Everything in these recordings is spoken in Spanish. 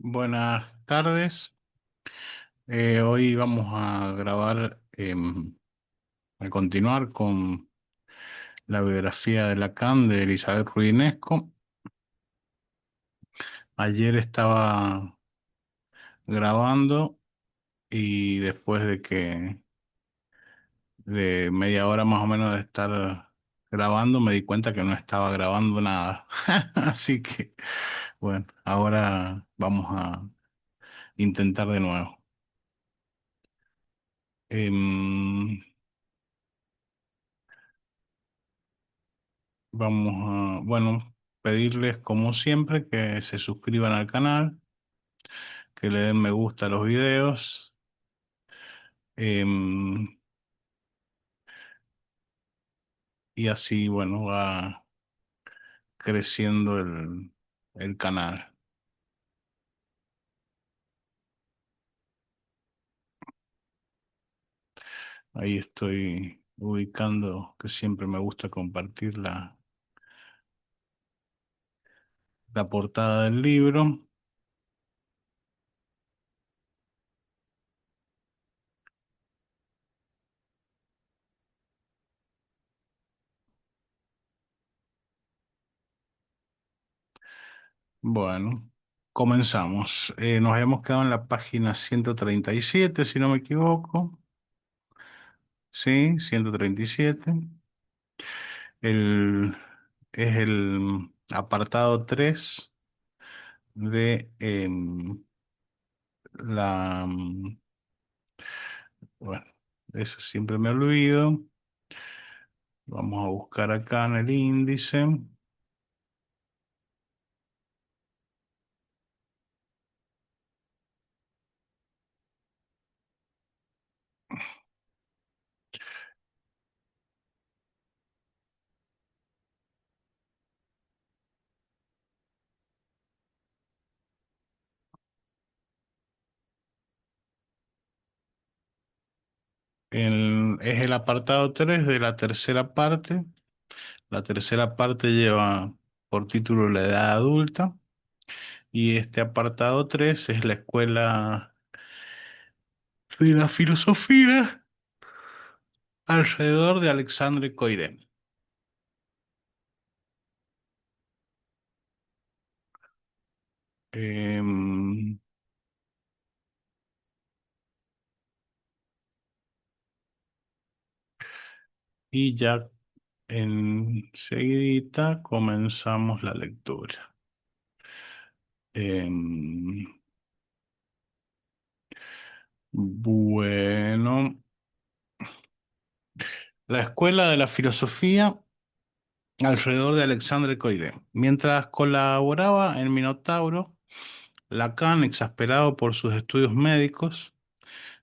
Buenas tardes. Hoy vamos a grabar, a continuar con la biografía de Lacan de Elizabeth Rudinesco. Ayer estaba grabando y después de media hora más o menos de estar grabando me di cuenta que no estaba grabando nada. Así que, bueno, ahora vamos a intentar de nuevo. Em, Vamos a, bueno, pedirles como siempre que se suscriban al canal, que le den me gusta a los videos, em, y así, bueno, va creciendo el canal. Ahí estoy ubicando que siempre me gusta compartir la portada del libro. Bueno, comenzamos. Nos habíamos quedado en la página 137 si no me equivoco. Sí, 137. El, es el apartado 3 de la... Bueno, eso siempre me olvido. Vamos a buscar acá en el índice. Es el apartado 3 de la tercera parte. La tercera parte lleva por título la edad adulta y este apartado 3 es la escuela de la filosofía alrededor de Alexandre Coiré. Em, y ya enseguidita comenzamos la lectura. Em, bueno, la escuela de la filosofía alrededor de Alexandre Coiré. Mientras colaboraba en Minotauro, Lacan, exasperado por sus estudios médicos,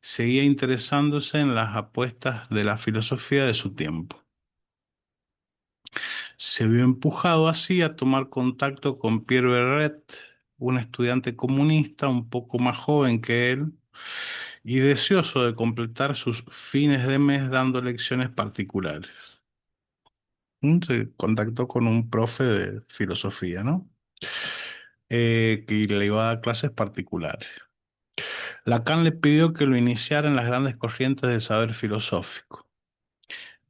seguía interesándose en las apuestas de la filosofía de su tiempo. Se vio empujado así a tomar contacto con Pierre Berret, un estudiante comunista un poco más joven que él y deseoso de completar sus fines de mes dando lecciones particulares. Se contactó con un profe de filosofía, ¿no? Que le iba a dar clases particulares. Lacan le pidió que lo iniciara en las grandes corrientes del saber filosófico.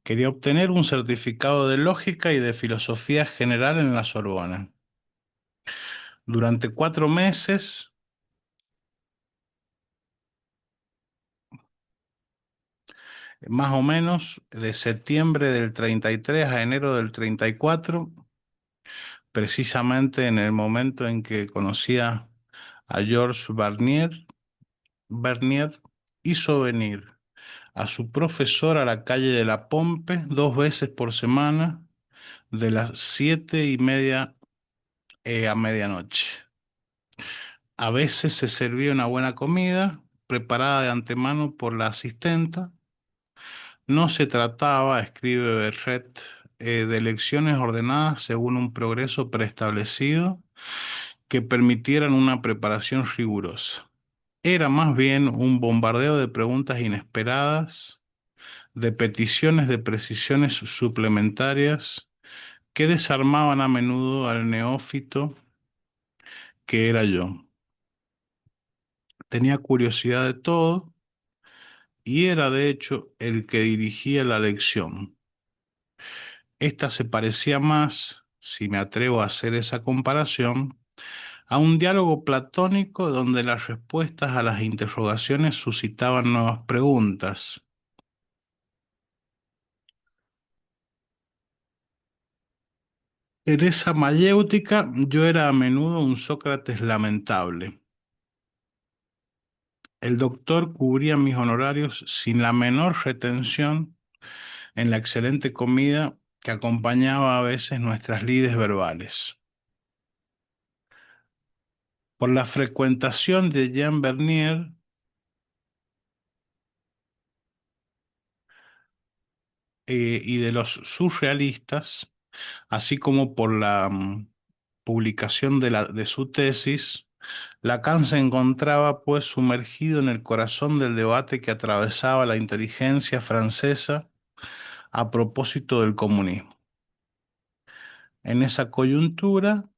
Quería obtener un certificado de lógica y de filosofía general en la Sorbona. Durante 4 meses, más o menos, de septiembre del 33 a enero del 34, precisamente en el momento en que conocía a Georges Bernier hizo venir a su profesor a la calle de la Pompe 2 veces por semana, de las 7:30 a medianoche. A veces se servía una buena comida, preparada de antemano por la asistenta. No se trataba, escribe Berret, de lecciones ordenadas según un progreso preestablecido que permitieran una preparación rigurosa. Era más bien un bombardeo de preguntas inesperadas, de peticiones de precisiones suplementarias que desarmaban a menudo al neófito que era yo. tenía curiosidad de todo y era de hecho el que dirigía la lección. Esta se parecía más, si me atrevo a hacer esa comparación, a un diálogo platónico donde las respuestas a las interrogaciones suscitaban nuevas preguntas. En esa mayéutica yo era a menudo un Sócrates lamentable. El doctor cubría mis honorarios sin la menor retención en la excelente comida que acompañaba a veces nuestras lides verbales. Por la frecuentación de Jean Bernier y de los surrealistas, así como por la publicación de su tesis, Lacan se encontraba pues sumergido en el corazón del debate que atravesaba la inteligencia francesa a propósito del comunismo. En esa coyuntura,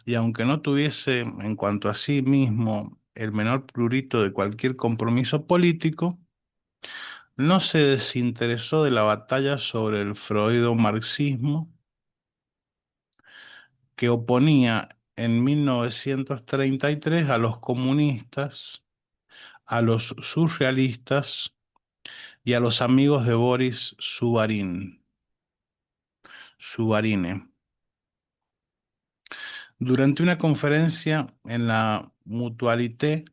y aunque no tuviese en cuanto a sí mismo el menor prurito de cualquier compromiso político, no se desinteresó de la batalla sobre el freudo-marxismo que oponía en 1933 a los comunistas, a los surrealistas y a los amigos de Boris Suvarine. Durante una conferencia en la Mutualité,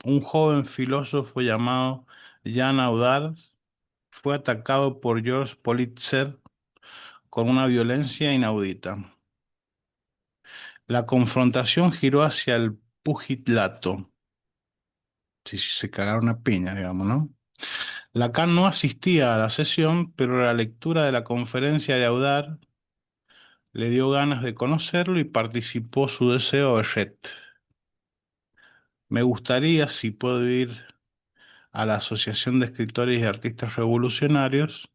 un joven filósofo llamado Jean Audard fue atacado por Georges Politzer con una violencia inaudita. La confrontación giró hacia el pugilato. Sí, sí, se cagaron a piña, digamos, ¿no? Lacan no asistía a la sesión, pero la lectura de la conferencia de Audard le dio ganas de conocerlo y participó su deseo de Jet. Me gustaría, si puedo ir a la Asociación de Escritores y Artistas Revolucionarios,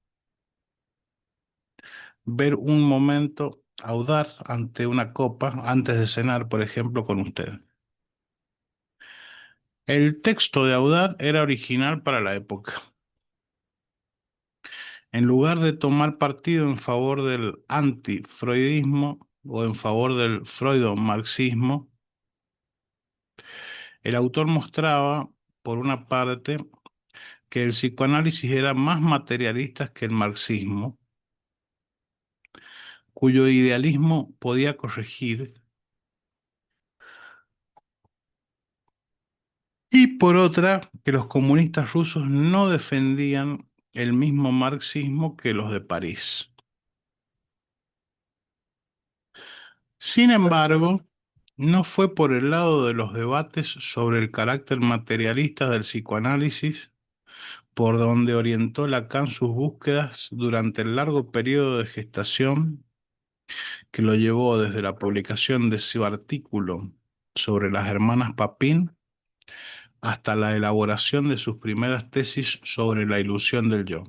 ver un momento Audard ante una copa antes de cenar, por ejemplo, con usted. El texto de Audard era original para la época. En lugar de tomar partido en favor del antifreudismo o en favor del freudo-marxismo, el autor mostraba, por una parte, que el psicoanálisis era más materialista que el marxismo, cuyo idealismo podía corregir, y por otra, que los comunistas rusos no defendían el mismo marxismo que los de París. Sin embargo, no fue por el lado de los debates sobre el carácter materialista del psicoanálisis por donde orientó Lacan sus búsquedas durante el largo periodo de gestación que lo llevó desde la publicación de su artículo sobre las hermanas Papin hasta la elaboración de sus primeras tesis sobre la ilusión del yo.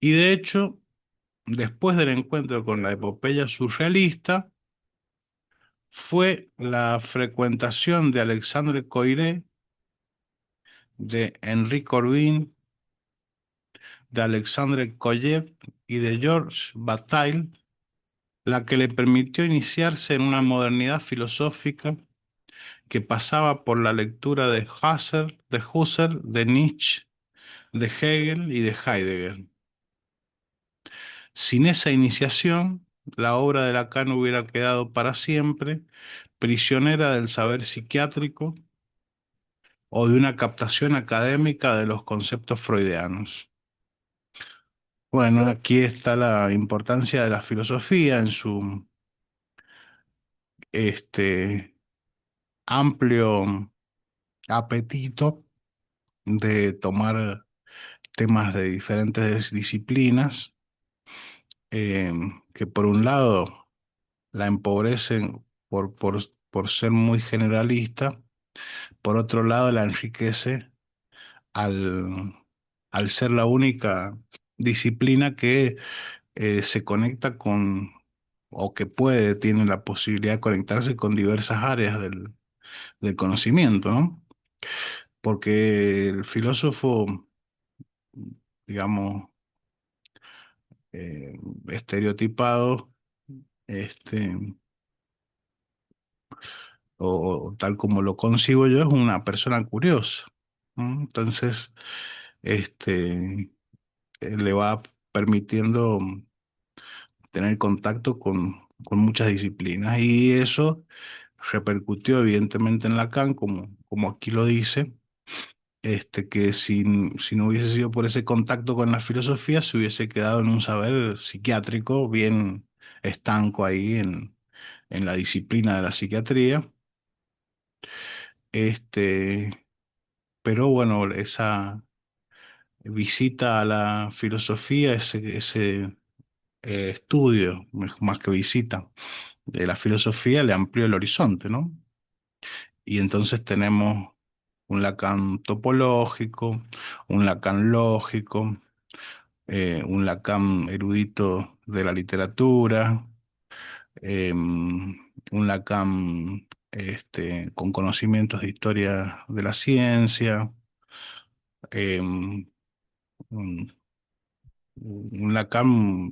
Y de hecho, después del encuentro con la epopeya surrealista, fue la frecuentación de Alexandre Coiré, de Henri Corbin, de Alexandre Koyev y de Georges Bataille la que le permitió iniciarse en una modernidad filosófica que pasaba por la lectura de Husserl, de Nietzsche, de Hegel y de Heidegger. Sin esa iniciación, la obra de Lacan hubiera quedado para siempre prisionera del saber psiquiátrico o de una captación académica de los conceptos freudianos. Bueno, aquí está la importancia de la filosofía en su amplio apetito de tomar temas de diferentes disciplinas eh, que por un lado la empobrecen por ser muy generalista, por otro lado la enriquece al, al ser la única disciplina que se conecta con o que puede, tiene la posibilidad de conectarse con diversas áreas del conocimiento, ¿no? Porque el filósofo, digamos, eh, estereotipado, este, o tal como lo concibo yo, es una persona curiosa, ¿no? Entonces, este, le va permitiendo tener contacto con muchas disciplinas y eso repercutió evidentemente en Lacan, como aquí lo dice, que si no hubiese sido por ese contacto con la filosofía, se hubiese quedado en un saber psiquiátrico bien estanco ahí en la disciplina de la psiquiatría. Este, pero bueno, esa visita a la filosofía, ese estudio, más que visita, de la filosofía le amplió el horizonte, ¿no? Y entonces tenemos un Lacan topológico, un Lacan lógico, un Lacan erudito de la literatura, un Lacan con conocimientos de historia de la ciencia, un, un Lacan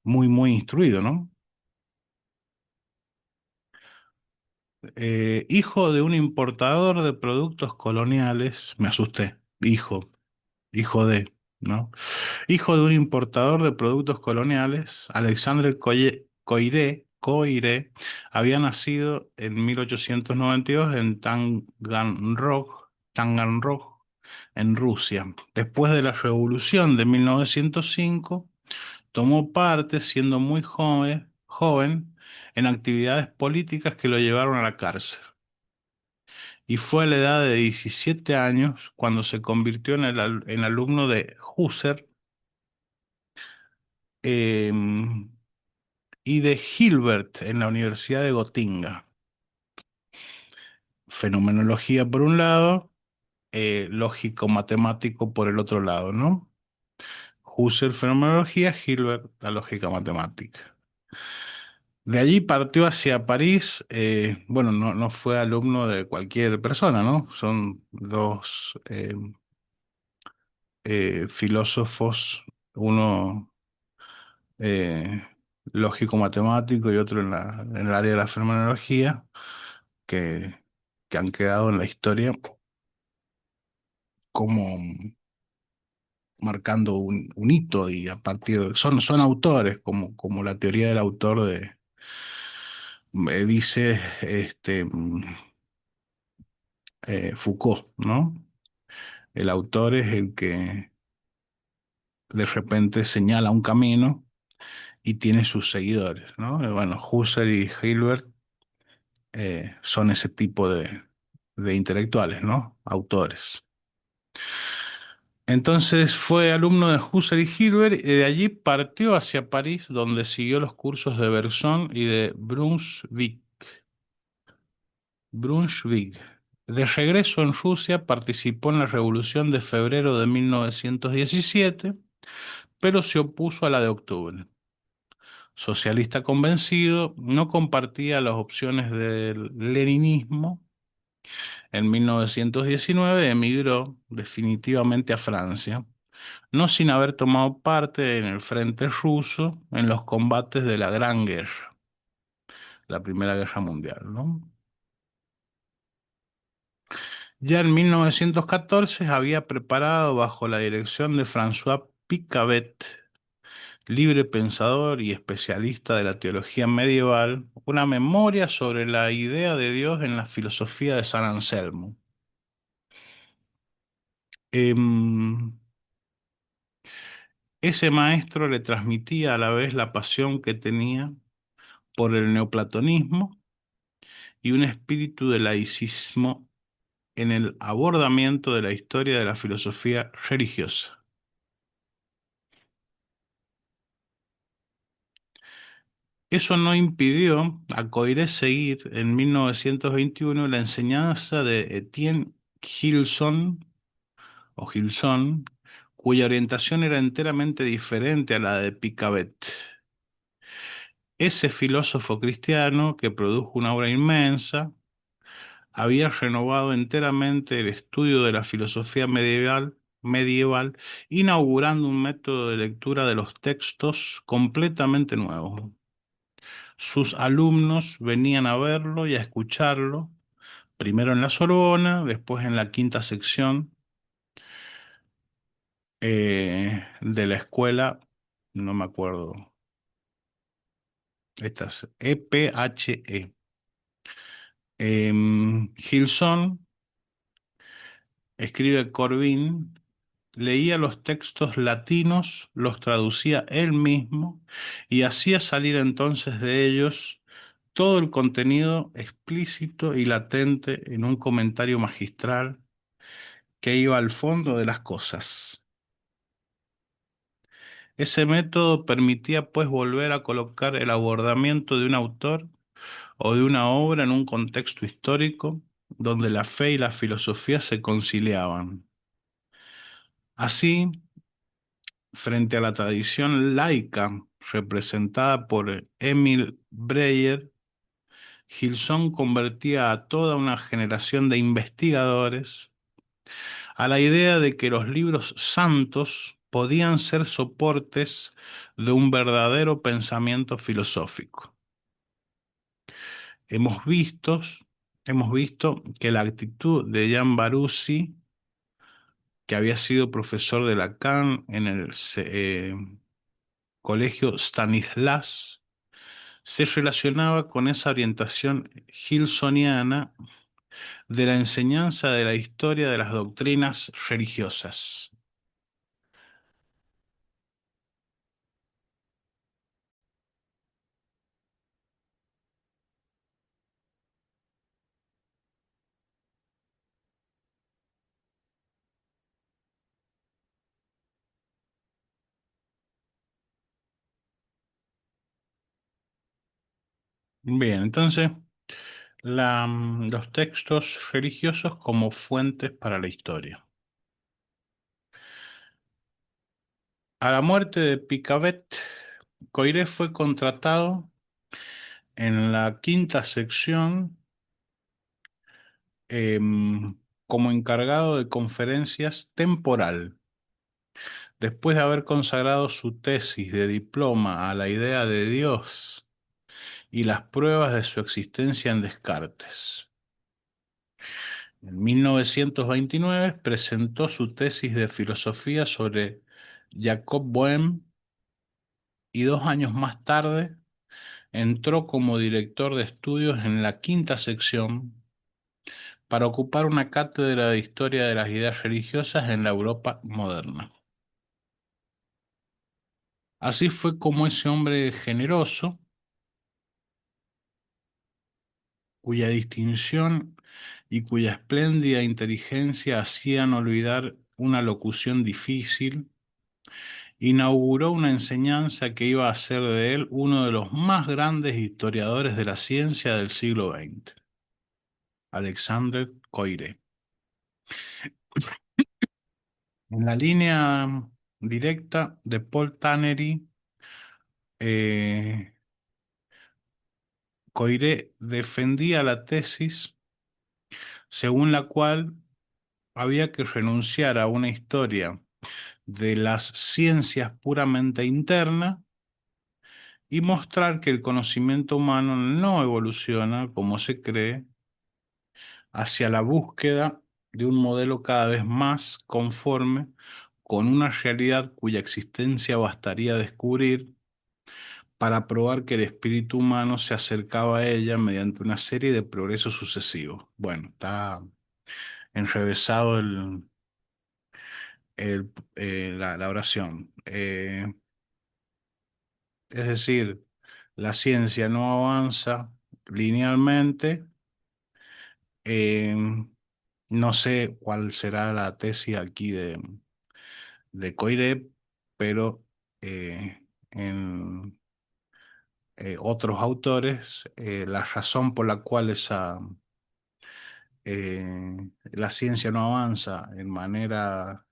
muy, muy instruido, ¿no? Hijo de un importador de productos coloniales, me asusté, hijo de, ¿no? Hijo de un importador de productos coloniales, Alexandre Coiré había nacido en 1892 en Taganrog, en Rusia. Después de la Revolución de 1905, tomó parte, siendo muy joven, en actividades políticas que lo llevaron a la cárcel. Y fue a la edad de 17 años cuando se convirtió en alumno de Husserl eh, y de Hilbert en la Universidad de Gotinga. Fenomenología por un lado, lógico-matemático por el otro lado, ¿no? Husserl, fenomenología, Hilbert, la lógica matemática. De allí partió hacia París. Bueno, no fue alumno de cualquier persona, ¿no? Son dos filósofos, uno eh, lógico-matemático y otro en el área de la fenomenología, que, que han quedado en la historia como marcando un hito y a partir son autores, como la teoría del autor dice Foucault, ¿no? El autor es el que de repente señala un camino y tiene sus seguidores, ¿no? Bueno, Husserl y Hilbert son ese tipo de intelectuales, ¿no? Autores. Entonces fue alumno de Husserl y Hilbert y de allí partió hacia París, donde siguió los cursos de Bergson y de Brunswick. De regreso en Rusia, participó en la Revolución de Febrero de 1917, pero se opuso a la de octubre. Socialista convencido, no compartía las opciones del leninismo. En 1919 emigró definitivamente a Francia, no sin haber tomado parte en el frente ruso en los combates de la Gran Guerra, la Primera Guerra Mundial, ¿no? Ya en 1914 había preparado bajo la dirección de François Picabet, libre pensador y especialista de la teología medieval, una memoria sobre la idea de Dios en la filosofía de San Anselmo. Em, Ese maestro le transmitía a la vez la pasión que tenía por el neoplatonismo y un espíritu de laicismo en el abordamiento de la historia de la filosofía religiosa. Eso no impidió a Coiré seguir en 1921 la enseñanza de Etienne Gilson o Gilson, cuya orientación era enteramente diferente a la de Picabet. Ese filósofo cristiano, que produjo una obra inmensa, había renovado enteramente el estudio de la filosofía medieval, inaugurando un método de lectura de los textos completamente nuevo. Sus alumnos venían a verlo y a escucharlo, primero en la Sorbona, después en la quinta sección de la escuela, no me acuerdo, esta es EPHE. Gilson, escribe Corbin, leía los textos latinos, los traducía él mismo y hacía salir entonces de ellos todo el contenido explícito y latente en un comentario magistral que iba al fondo de las cosas. Ese método permitía pues volver a colocar el abordamiento de un autor o de una obra en un contexto histórico donde la fe y la filosofía se conciliaban. Así, frente a la tradición laica representada por Emil Breyer, Gilson convertía a toda una generación de investigadores a la idea de que los libros santos podían ser soportes de un verdadero pensamiento filosófico. Hemos visto, hemos visto que la actitud de Jan Barussi, que había sido profesor de Lacan en el colegio Stanislas, se relacionaba con esa orientación gilsoniana de la enseñanza de la historia de las doctrinas religiosas. Bien, entonces, los textos religiosos como fuentes para la historia. A la muerte de Picabet, Coiré fue contratado en la quinta sección como encargado de conferencias temporal. Después de haber consagrado su tesis de diploma a la idea de Dios y las pruebas de su existencia en Descartes. En 1929 presentó su tesis de filosofía sobre Jacob Boehme y 2 años más tarde entró como director de estudios en la quinta sección para ocupar una cátedra de historia de las ideas religiosas en la Europa moderna. Así fue como ese hombre generoso, cuya distinción y cuya espléndida inteligencia hacían olvidar una locución difícil, inauguró una enseñanza que iba a hacer de él uno de los más grandes historiadores de la ciencia del siglo XX, Alexandre Coiré. En la línea directa de Paul Tannery, eh, Coiré defendía la tesis según la cual había que renunciar a una historia de las ciencias puramente interna y mostrar que el conocimiento humano no evoluciona, como se cree, hacia la búsqueda de un modelo cada vez más conforme con una realidad cuya existencia bastaría descubrir para probar que el espíritu humano se acercaba a ella mediante una serie de progresos sucesivos. Bueno, está enrevesado la oración. Es decir, la ciencia no avanza linealmente. eh, no sé cuál será la tesis aquí de Coiré, pero en otros autores, la razón por la cual la ciencia no avanza en manera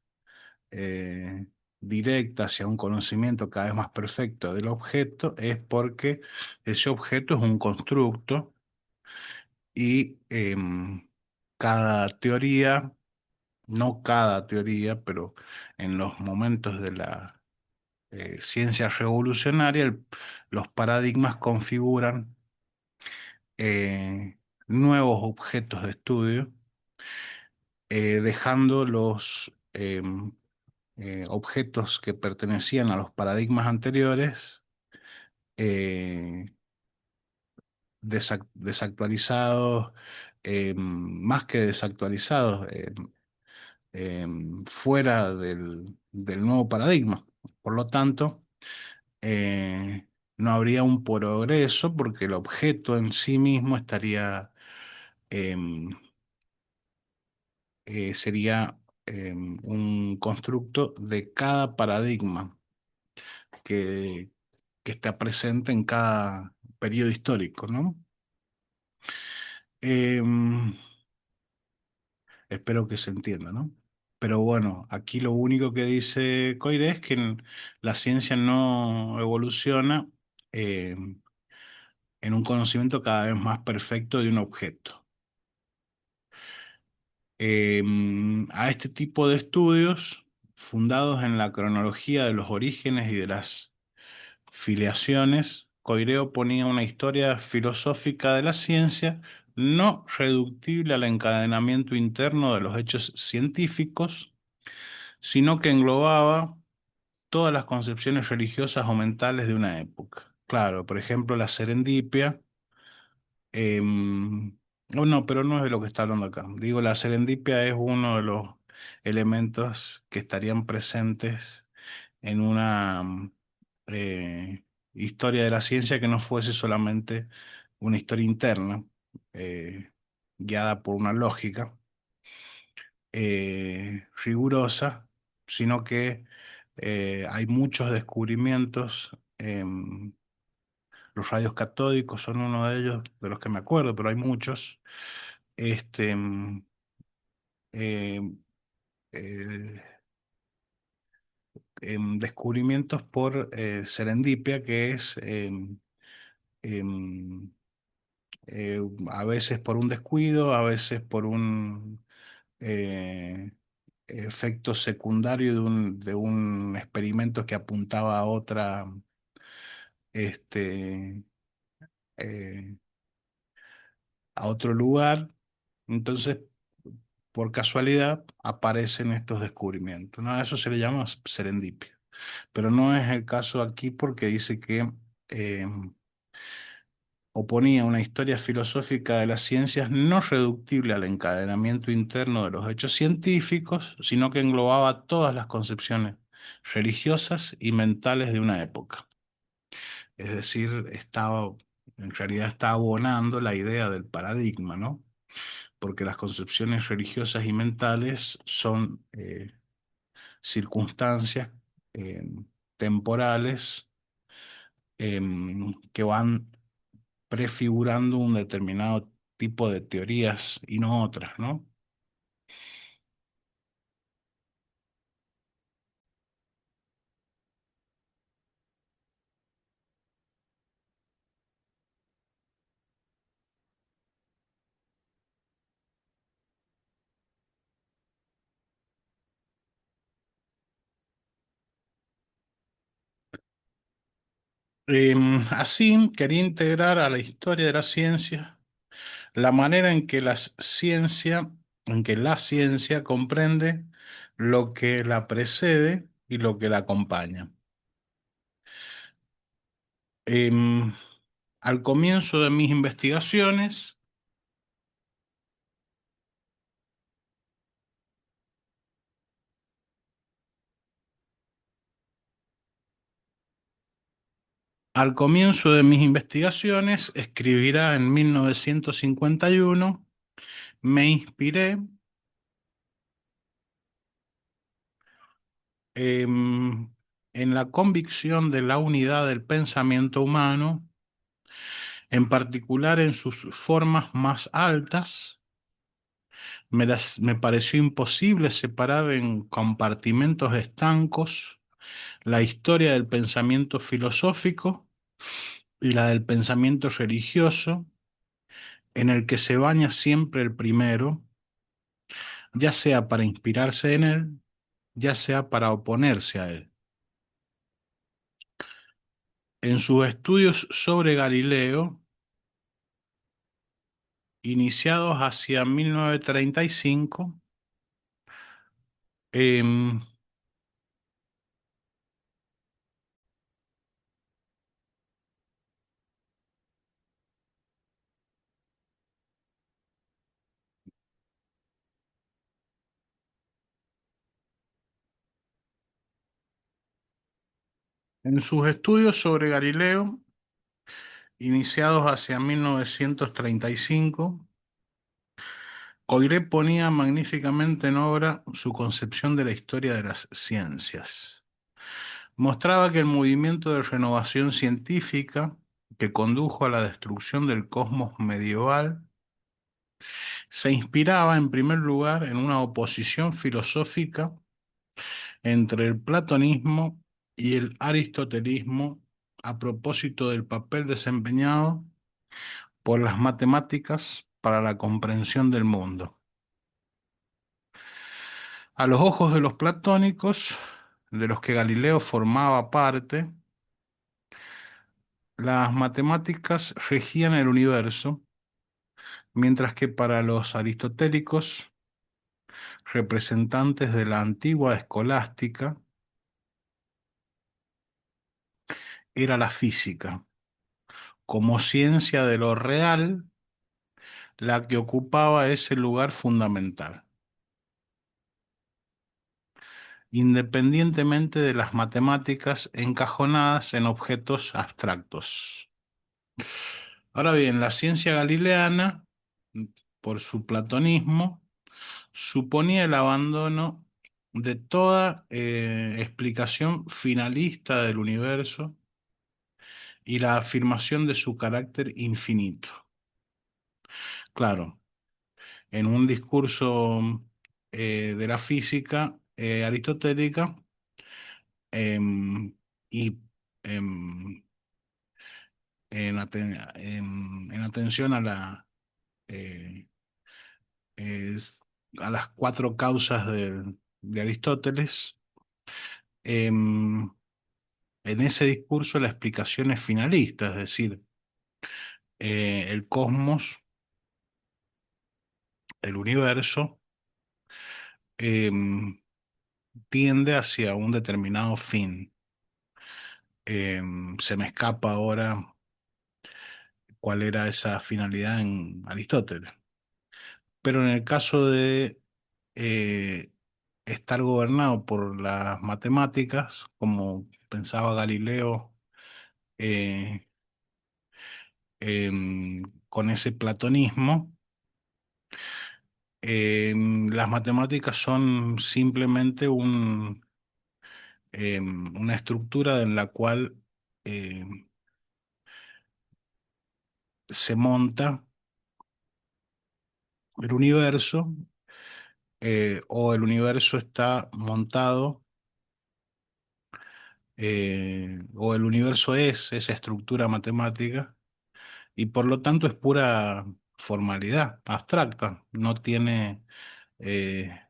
eh, directa hacia un conocimiento cada vez más perfecto del objeto, es porque ese objeto es un constructo y cada teoría, no cada teoría, pero en los momentos de la ciencia revolucionaria, los paradigmas configuran nuevos objetos de estudio, dejando los objetos que pertenecían a los paradigmas anteriores eh, desactualizados, más que desactualizados, fuera del nuevo paradigma. Por lo tanto, no habría un progreso porque el objeto en sí mismo em, sería un constructo de cada paradigma que, que está presente en cada periodo histórico, ¿no? Em, Espero que se entienda, ¿no? Pero bueno, aquí lo único que dice Coide es que la ciencia no evoluciona en un conocimiento cada vez más perfecto de un objeto. A este tipo de estudios, fundados en la cronología de los orígenes y de las filiaciones, Coireo ponía una historia filosófica de la ciencia no reductible al encadenamiento interno de los hechos científicos, sino que englobaba todas las concepciones religiosas o mentales de una época. Claro, por ejemplo, la serendipia. Oh, no, pero no es de lo que está hablando acá. Digo, la serendipia es uno de los elementos que estarían presentes en una historia de la ciencia que no fuese solamente una historia interna, eh, guiada por una lógica rigurosa, sino que hay muchos descubrimientos. Los radios catódicos son uno de ellos, de los que me acuerdo, pero hay muchos. Este, eh, eh, Descubrimientos por serendipia, que es em, eh, a veces por un descuido, a veces por un eh, efecto secundario de un experimento que apuntaba a este, eh, a otro lugar. Entonces, por casualidad, aparecen estos descubrimientos, ¿no? A eso se le llama serendipia. Pero no es el caso aquí porque dice que eh, oponía una historia filosófica de las ciencias no reductible al encadenamiento interno de los hechos científicos, sino que englobaba todas las concepciones religiosas y mentales de una época. Es decir, en realidad está abonando la idea del paradigma, ¿no? Porque las concepciones religiosas y mentales son circunstancias eh, temporales que van prefigurando un determinado tipo de teorías y no otras, ¿no? Así, quería integrar a la historia de la ciencia la manera en que la ciencia comprende lo que la precede y lo que la acompaña. Em, Al comienzo de mis investigaciones, escribirá en 1951, me inspiré em, en la convicción de la unidad del pensamiento humano, en particular en sus formas más altas, Me pareció imposible separar en compartimentos estancos la historia del pensamiento filosófico y la del pensamiento religioso, en el que se baña siempre el primero, ya sea para inspirarse en él, ya sea para oponerse a él. En sus estudios sobre Galileo, iniciados hacia 1935, em, en sus estudios sobre Galileo, iniciados hacia 1935, Coiré ponía magníficamente en obra su concepción de la historia de las ciencias. Mostraba que el movimiento de renovación científica que condujo a la destrucción del cosmos medieval se inspiraba en primer lugar en una oposición filosófica entre el platonismo y el aristotelismo a propósito del papel desempeñado por las matemáticas para la comprensión del mundo. A los ojos de los platónicos, de los que Galileo formaba parte, las matemáticas regían el universo, mientras que para los aristotélicos, representantes de la antigua escolástica, era la física, como ciencia de lo real, la que ocupaba ese lugar fundamental, independientemente de las matemáticas encajonadas en objetos abstractos. Ahora bien, la ciencia galileana, por su platonismo, suponía el abandono de toda explicación finalista del universo y la afirmación de su carácter infinito. Claro, en un discurso de la física aristotélica em, y em, en atención a eh, es- a las cuatro causas de Aristóteles, em, en ese discurso la explicación es finalista, es decir, el cosmos, el universo, em, tiende hacia un determinado fin. Se me escapa ahora cuál era esa finalidad en Aristóteles. Pero en el caso de eh, estar gobernado por las matemáticas, como pensaba Galileo, eh, con ese platonismo, las matemáticas son simplemente una estructura en la cual se monta el universo, o el universo está montado, o el universo es esa estructura matemática, y por lo tanto es pura formalidad abstracta, no tiene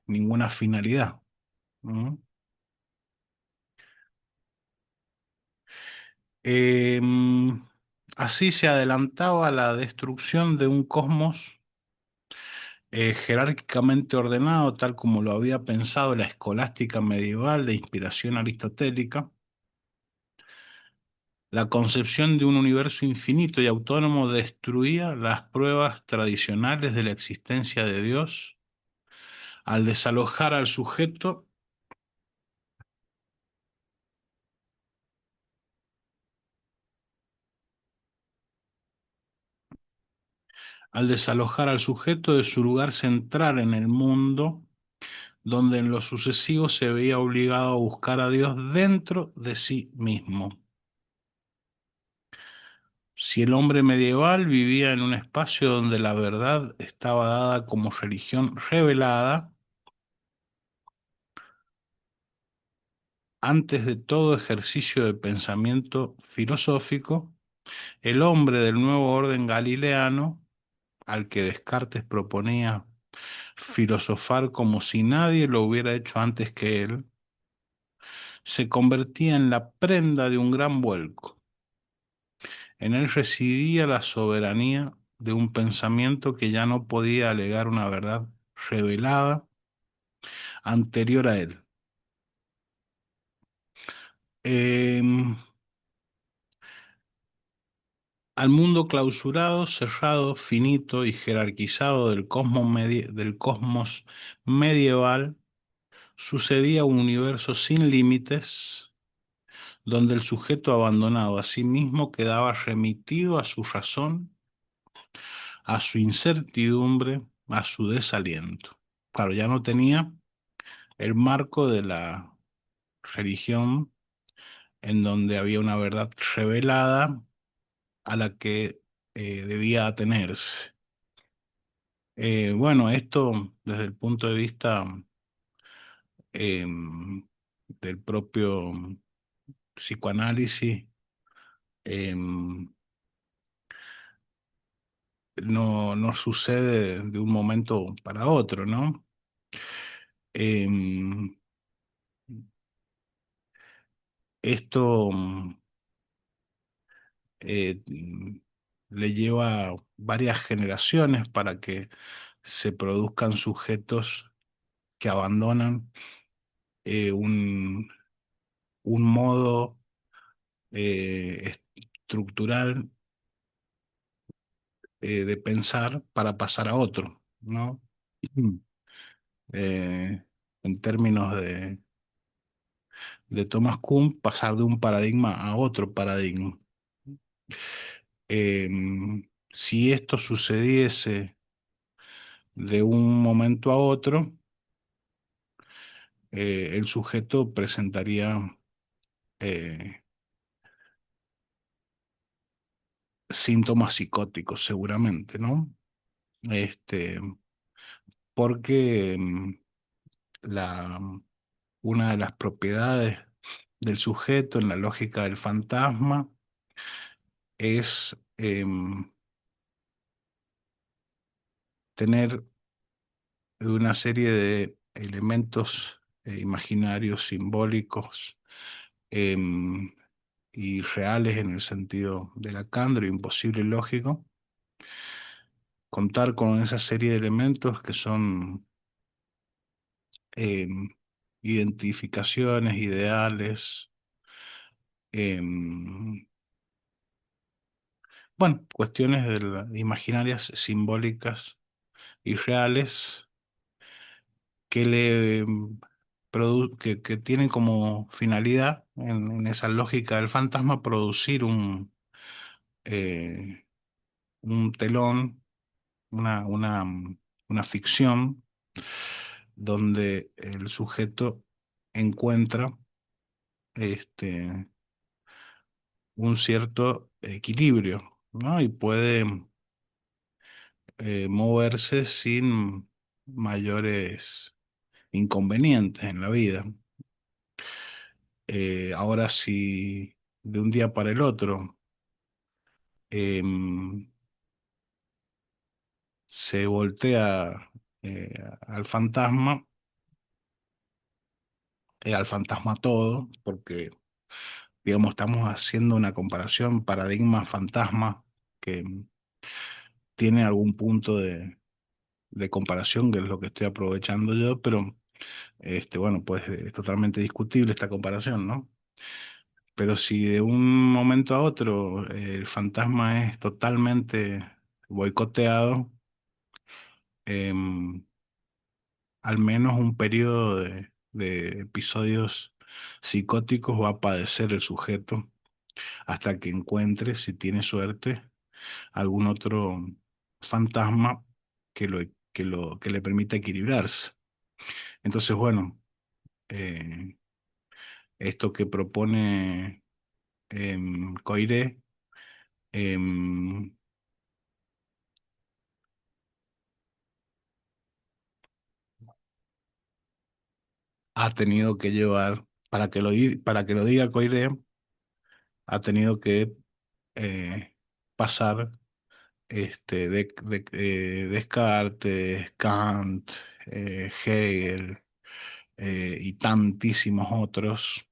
ninguna finalidad. ¿Mm? Em, Así se adelantaba la destrucción de un cosmos jerárquicamente ordenado, tal como lo había pensado la escolástica medieval de inspiración aristotélica. La concepción de un universo infinito y autónomo destruía las pruebas tradicionales de la existencia de Dios al desalojar al sujeto, al desalojar al sujeto de su lugar central en el mundo, donde en lo sucesivo se veía obligado a buscar a Dios dentro de sí mismo. Si el hombre medieval vivía en un espacio donde la verdad estaba dada como religión revelada, antes de todo ejercicio de pensamiento filosófico, el hombre del nuevo orden galileano, al que Descartes proponía filosofar como si nadie lo hubiera hecho antes que él, se convertía en la prenda de un gran vuelco. En él residía la soberanía de un pensamiento que ya no podía alegar una verdad revelada anterior a él. Em, Al mundo clausurado, cerrado, finito y jerarquizado del cosmos medieval, sucedía un universo sin límites, donde el sujeto abandonado a sí mismo quedaba remitido a su razón, a su incertidumbre, a su desaliento. Claro, ya no tenía el marco de la religión en donde había una verdad revelada a la que debía atenerse. Bueno, esto desde el punto de vista del propio psicoanálisis, em, no sucede de un momento para otro, ¿no? Em, Esto eh, mm, le lleva varias generaciones para que se produzcan sujetos que abandonan un modo estructural de pensar para pasar a otro, ¿no? Mm. Eh, en términos de Thomas Kuhn, pasar de un paradigma a otro paradigma. Si esto sucediese de un momento a otro, el sujeto presentaría eh, síntomas psicóticos seguramente, ¿no? Este, porque la, una de las propiedades del sujeto en la lógica del fantasma es tener una serie de elementos imaginarios, simbólicos em, y reales en el sentido de Lacan, de lo imposible y lógico, contar con esa serie de elementos que son em, identificaciones, ideales, em, bueno, cuestiones imaginarias, simbólicas y reales que que tienen como finalidad en esa lógica del fantasma producir eh, un telón, una ficción donde el sujeto encuentra este, un cierto equilibrio, ¿no? Y puede moverse sin mayores inconvenientes en la vida. Ahora, si de un día para el otro em, se voltea al fantasma, al fantasma todo, porque, digamos, estamos haciendo una comparación paradigma-fantasma que tiene algún punto de comparación, que es lo que estoy aprovechando yo, pero bueno, pues es totalmente discutible esta comparación, ¿no? Pero si de un momento a otro el fantasma es totalmente boicoteado, em, al menos un periodo de episodios psicóticos va a padecer el sujeto hasta que encuentre, si tiene suerte, algún otro fantasma que le permita equilibrarse. Entonces, bueno, eh, esto que propone Coiré em, ha tenido que llevar, para que lo diga Coiré, ha tenido que pasar Descartes, Kant, Hegel y tantísimos otros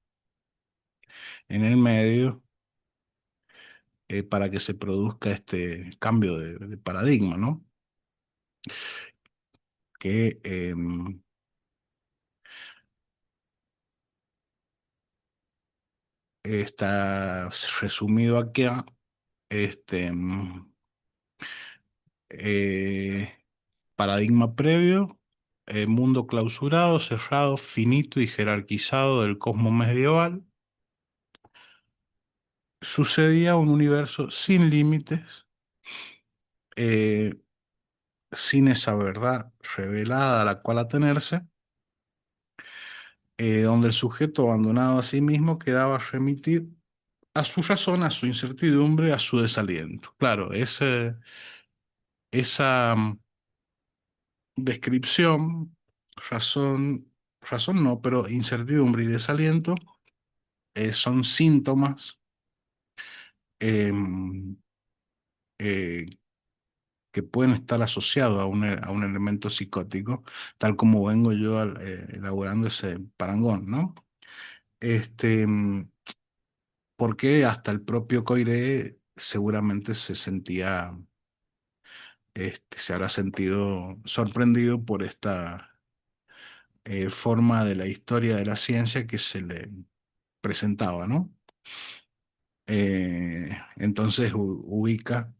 en el medio para que se produzca este cambio de paradigma, ¿no? Que está resumido aquí, este, eh, paradigma previo, mundo clausurado, cerrado, finito y jerarquizado del cosmos medieval. Sucedía un universo sin límites, eh, sin esa verdad revelada a la cual atenerse, donde el sujeto abandonado a sí mismo quedaba a remitir a su razón, a su incertidumbre, a su desaliento. Claro, esa descripción, razón no, pero incertidumbre y desaliento son síntomas em, eh, que pueden estar asociados a un elemento psicótico, tal como vengo yo elaborando ese parangón, ¿no? Este, porque hasta el propio Coiré seguramente se habrá sentido sorprendido por esta forma de la historia de la ciencia que se le presentaba, ¿no? Entonces ubica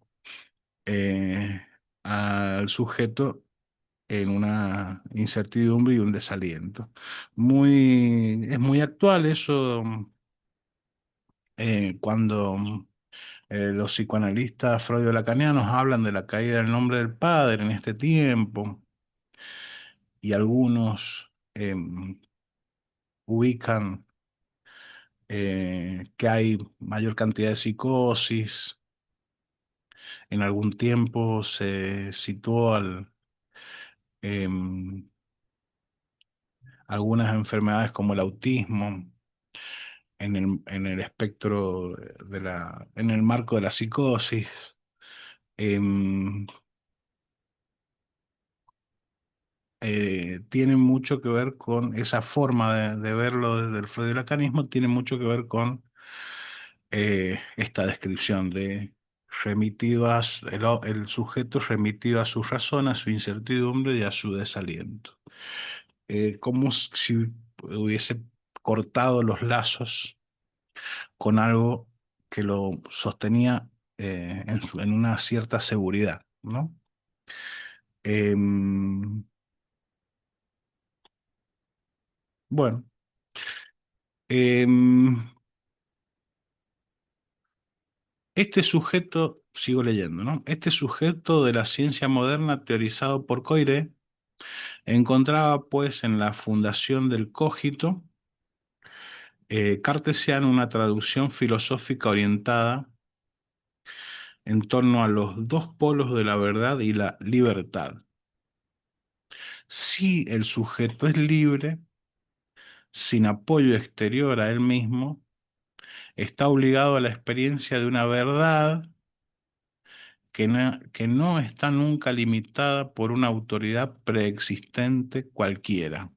eh, al sujeto en una incertidumbre y un desaliento. Es muy actual eso cuando los psicoanalistas freudo-lacanianos hablan de la caída del nombre del padre en este tiempo y algunos ubican que hay mayor cantidad de psicosis. En algún tiempo se situó em, algunas enfermedades como el autismo en el espectro en el marco de la psicosis. Em, Tiene mucho que ver con esa forma de verlo desde el freudianismo, tiene mucho que ver con esta descripción de el sujeto remitido a su razón, a su incertidumbre y a su desaliento. Como si hubiese cortado los lazos con algo que lo sostenía en una cierta seguridad, ¿no? Em, bueno, em, este sujeto, sigo leyendo, ¿no? Este sujeto de la ciencia moderna teorizado por Coiré encontraba pues en la fundación del cogito cartesiano una traducción filosófica orientada en torno a los dos polos de la verdad y la libertad. Si el sujeto es libre, sin apoyo exterior a él mismo, está obligado a la experiencia de una verdad que no está nunca limitada por una autoridad preexistente cualquiera.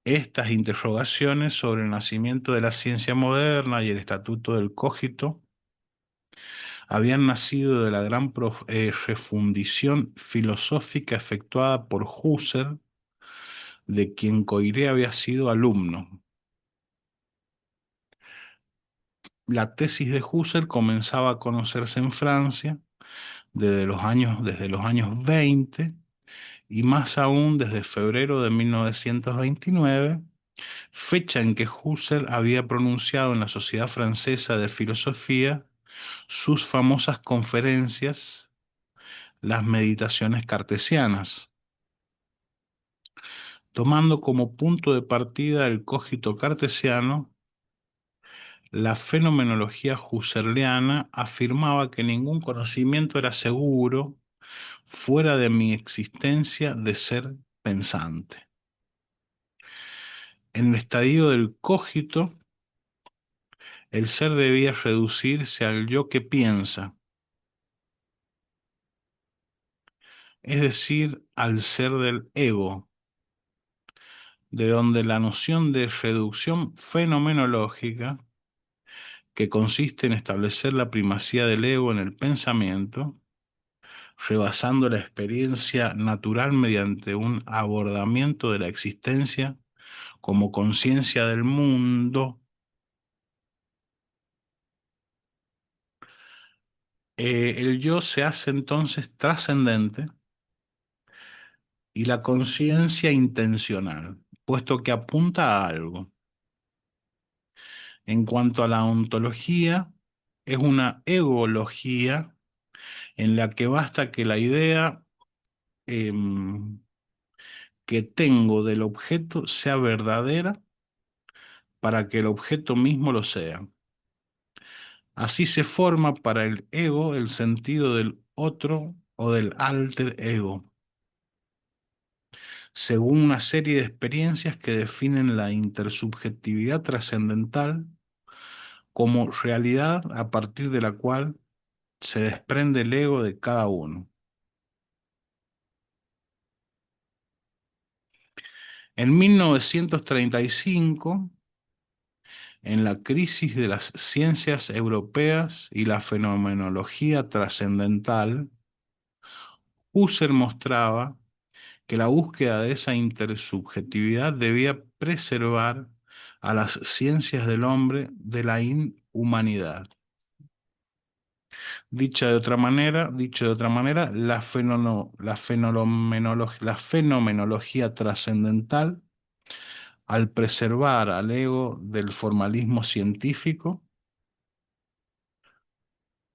Estas interrogaciones sobre el nacimiento de la ciencia moderna y el estatuto del cogito habían nacido de la gran refundición filosófica efectuada por Husserl, de quien Coiré había sido alumno. La tesis de Husserl comenzaba a conocerse en Francia desde los años 20 y más aún desde febrero de 1929, fecha en que Husserl había pronunciado en la Sociedad Francesa de Filosofía sus famosas conferencias, las meditaciones cartesianas, tomando como punto de partida el cogito cartesiano. La fenomenología husserliana afirmaba que ningún conocimiento era seguro fuera de mi existencia de ser pensante. En el estadio del cogito, el ser debía reducirse al yo que piensa, es decir, al ser del ego, de donde la noción de reducción fenomenológica, que consiste en establecer la primacía del ego en el pensamiento, rebasando la experiencia natural mediante un abordamiento de la existencia como conciencia del mundo. El yo se hace entonces trascendente y la conciencia intencional, puesto que apunta a algo. En cuanto a la ontología, es una egología en la que basta que la idea que tengo del objeto sea verdadera para que el objeto mismo lo sea. Así se forma para el ego el sentido del otro o del alter ego, según una serie de experiencias que definen la intersubjetividad trascendental como realidad a partir de la cual se desprende el ego de cada uno. En 1935, en la crisis de las ciencias europeas y la fenomenología trascendental, Husserl mostraba que la búsqueda de esa intersubjetividad debía preservar a las ciencias del hombre de la inhumanidad. Dicho de otra manera, la fenomenología trascendental, al preservar al ego del formalismo científico,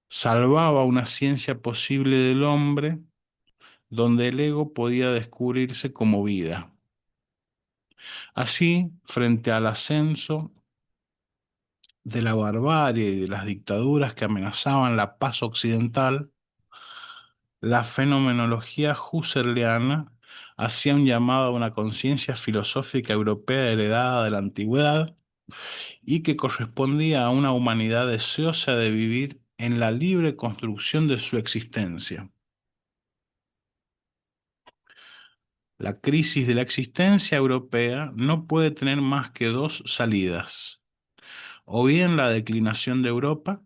salvaba una ciencia posible del hombre donde el ego podía descubrirse como vida. Así, frente al ascenso de la barbarie y de las dictaduras que amenazaban la paz occidental, la fenomenología husserliana hacía un llamado a una conciencia filosófica europea heredada de la antigüedad y que correspondía a una humanidad deseosa de vivir en la libre construcción de su existencia. La crisis de la existencia europea no puede tener más que dos salidas: o bien la declinación de Europa,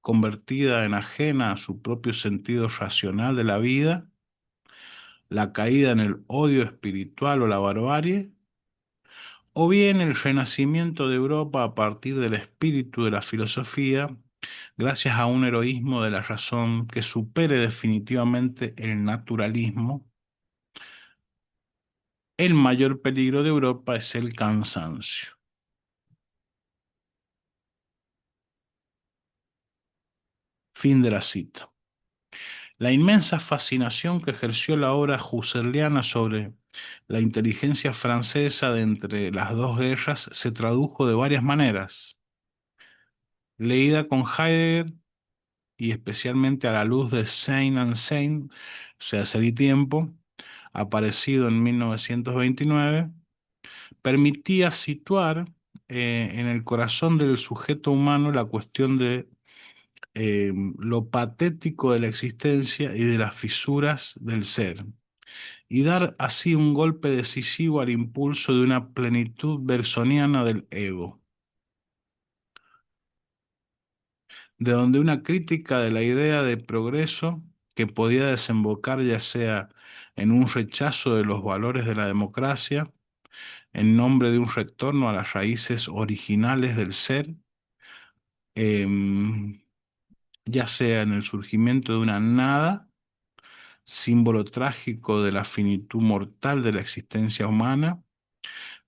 convertida en ajena a su propio sentido racional de la vida, la caída en el odio espiritual o la barbarie, o bien el renacimiento de Europa a partir del espíritu de la filosofía, gracias a un heroísmo de la razón que supere definitivamente el naturalismo. El mayor peligro de Europa es el cansancio. Fin de la cita. La inmensa fascinación que ejerció la obra husserliana sobre la inteligencia francesa de entre las dos guerras se tradujo de varias maneras. Leída con Heidegger y especialmente a la luz de Sein and Sein, o sea, Ser y Tiempo, aparecido en 1929, permitía situar en el corazón del sujeto humano la cuestión de lo patético de la existencia y de las fisuras del ser, y dar así un golpe decisivo al impulso de una plenitud bersoniana del ego, de donde una crítica de la idea de progreso que podía desembocar ya sea en un rechazo de los valores de la democracia, en nombre de un retorno a las raíces originales del ser, em, ya sea en el surgimiento de una nada, símbolo trágico de la finitud mortal de la existencia humana,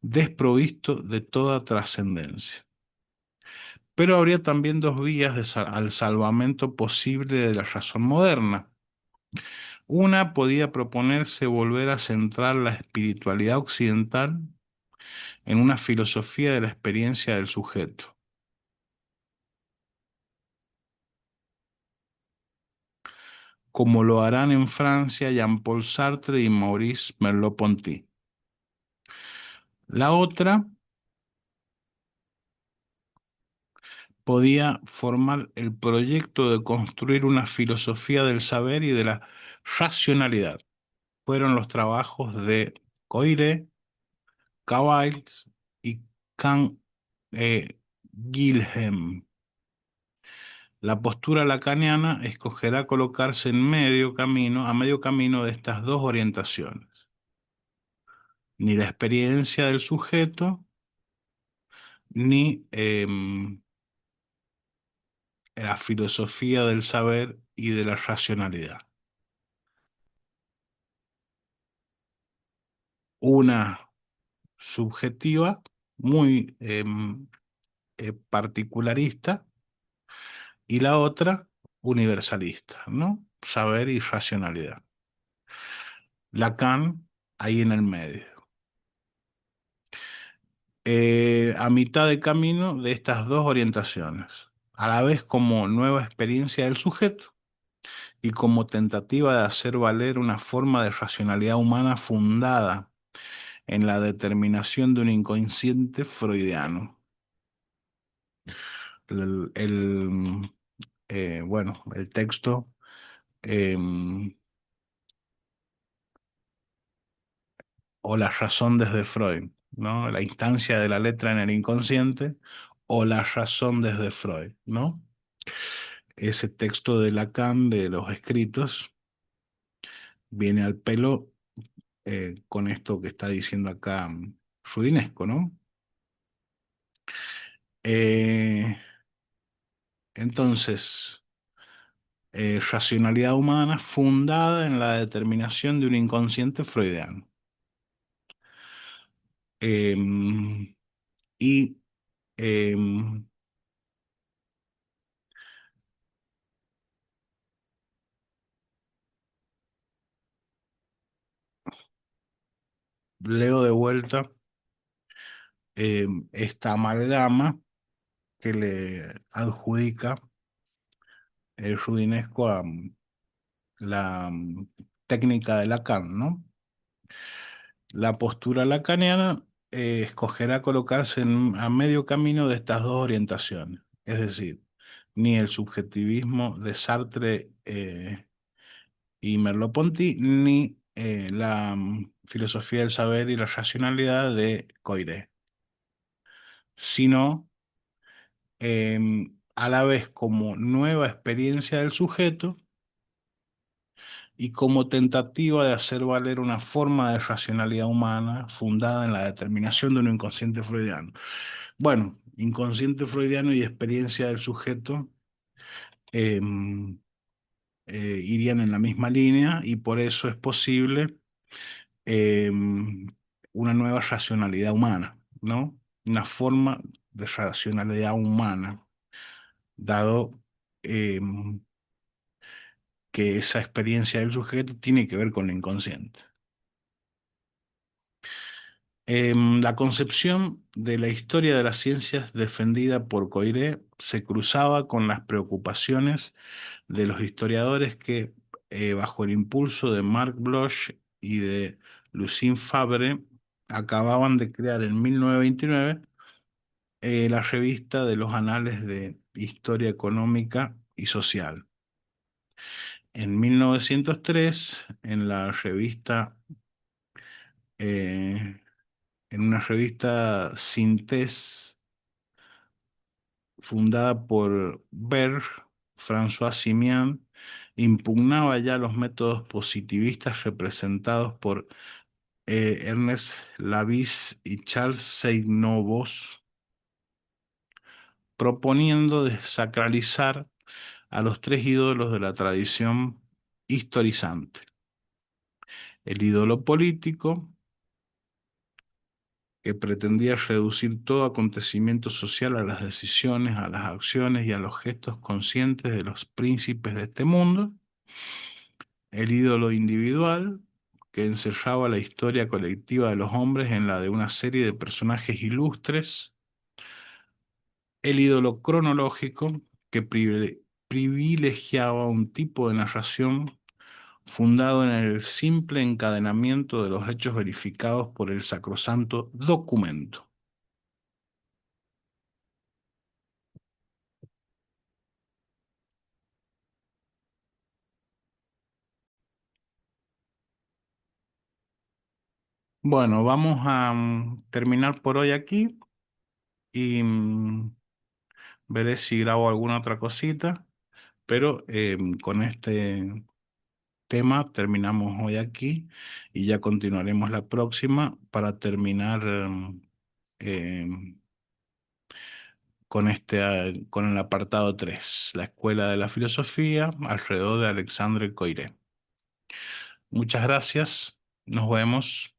desprovisto de toda trascendencia. Pero habría también dos vías al salvamento posible de la razón moderna. Una podía proponerse volver a centrar la espiritualidad occidental en una filosofía de la experiencia del sujeto. como lo harán en Francia Jean-Paul Sartre y Maurice Merleau-Ponty. La otra podía formar el proyecto de construir una filosofía del saber y de la racionalidad. Fueron los trabajos de Coiré, Cavalls y Can Gilhem. La postura lacaniana escogerá colocarse en medio camino, a medio camino de estas dos orientaciones. Ni la experiencia del sujeto, ni la filosofía del saber y de la racionalidad. Una subjetiva, muy particularista, y la otra universalista, ¿no? Saber y racionalidad. Lacan ahí en el medio. A mitad de camino de estas dos orientaciones, a la vez como nueva experiencia del sujeto y como tentativa de hacer valer una forma de racionalidad humana fundada en la determinación de un inconsciente freudiano. Bueno, el texto eh, o la razón desde Freud, ¿no? La instancia de la letra en el inconsciente o la razón desde Freud, ¿no? Ese texto de Lacan, de los escritos, viene al pelo con esto que está diciendo acá Rudinesco, ¿no? Eh, entonces, racionalidad humana fundada en la determinación de un inconsciente freudiano. Y eh, leo de vuelta esta amalgama que le adjudica el Rudinesco a la técnica de Lacan, ¿no? La postura lacaniana escogerá colocarse a medio camino de estas dos orientaciones, es decir, ni el subjetivismo de Sartre y Merleau-Ponty, ni la filosofía del saber y la racionalidad de Coiré, sino a la vez como nueva experiencia del sujeto y como tentativa de hacer valer una forma de racionalidad humana fundada en la determinación de un inconsciente freudiano. Bueno, inconsciente freudiano y experiencia del sujeto eh, irían en la misma línea y por eso es posible eh, una nueva racionalidad humana, ¿no? Una forma de racionalidad humana, dado eh, que esa experiencia del sujeto tiene que ver con lo inconsciente. La concepción de la historia de las ciencias defendida por Coiré se cruzaba con las preocupaciones de los historiadores que, bajo el impulso de Marc Bloch y de Lucien Favre, acababan de crear en 1929 la revista de los Anales de Historia Económica y Social. En 1903, en la revista eh, en una revista Synthèse fundada por Berg, François Simian, impugnaba ya los métodos positivistas representados por Ernest Lavis y Charles Seignobos, proponiendo desacralizar a los tres ídolos de la tradición historizante: el ídolo político, que pretendía reducir todo acontecimiento social a las decisiones, a las acciones y a los gestos conscientes de los príncipes de este mundo; el ídolo individual, que encerraba la historia colectiva de los hombres en la de una serie de personajes ilustres; el ídolo cronológico, que privilegiaba un tipo de narración fundado en el simple encadenamiento de los hechos verificados por el sacrosanto documento. Bueno, vamos a terminar por hoy aquí y veré si grabo alguna otra cosita, pero con este tema terminamos hoy aquí y ya continuaremos la próxima para terminar em, con con el apartado 3, la Escuela de la Filosofía alrededor de Alexandre Coiré. Muchas gracias, nos vemos.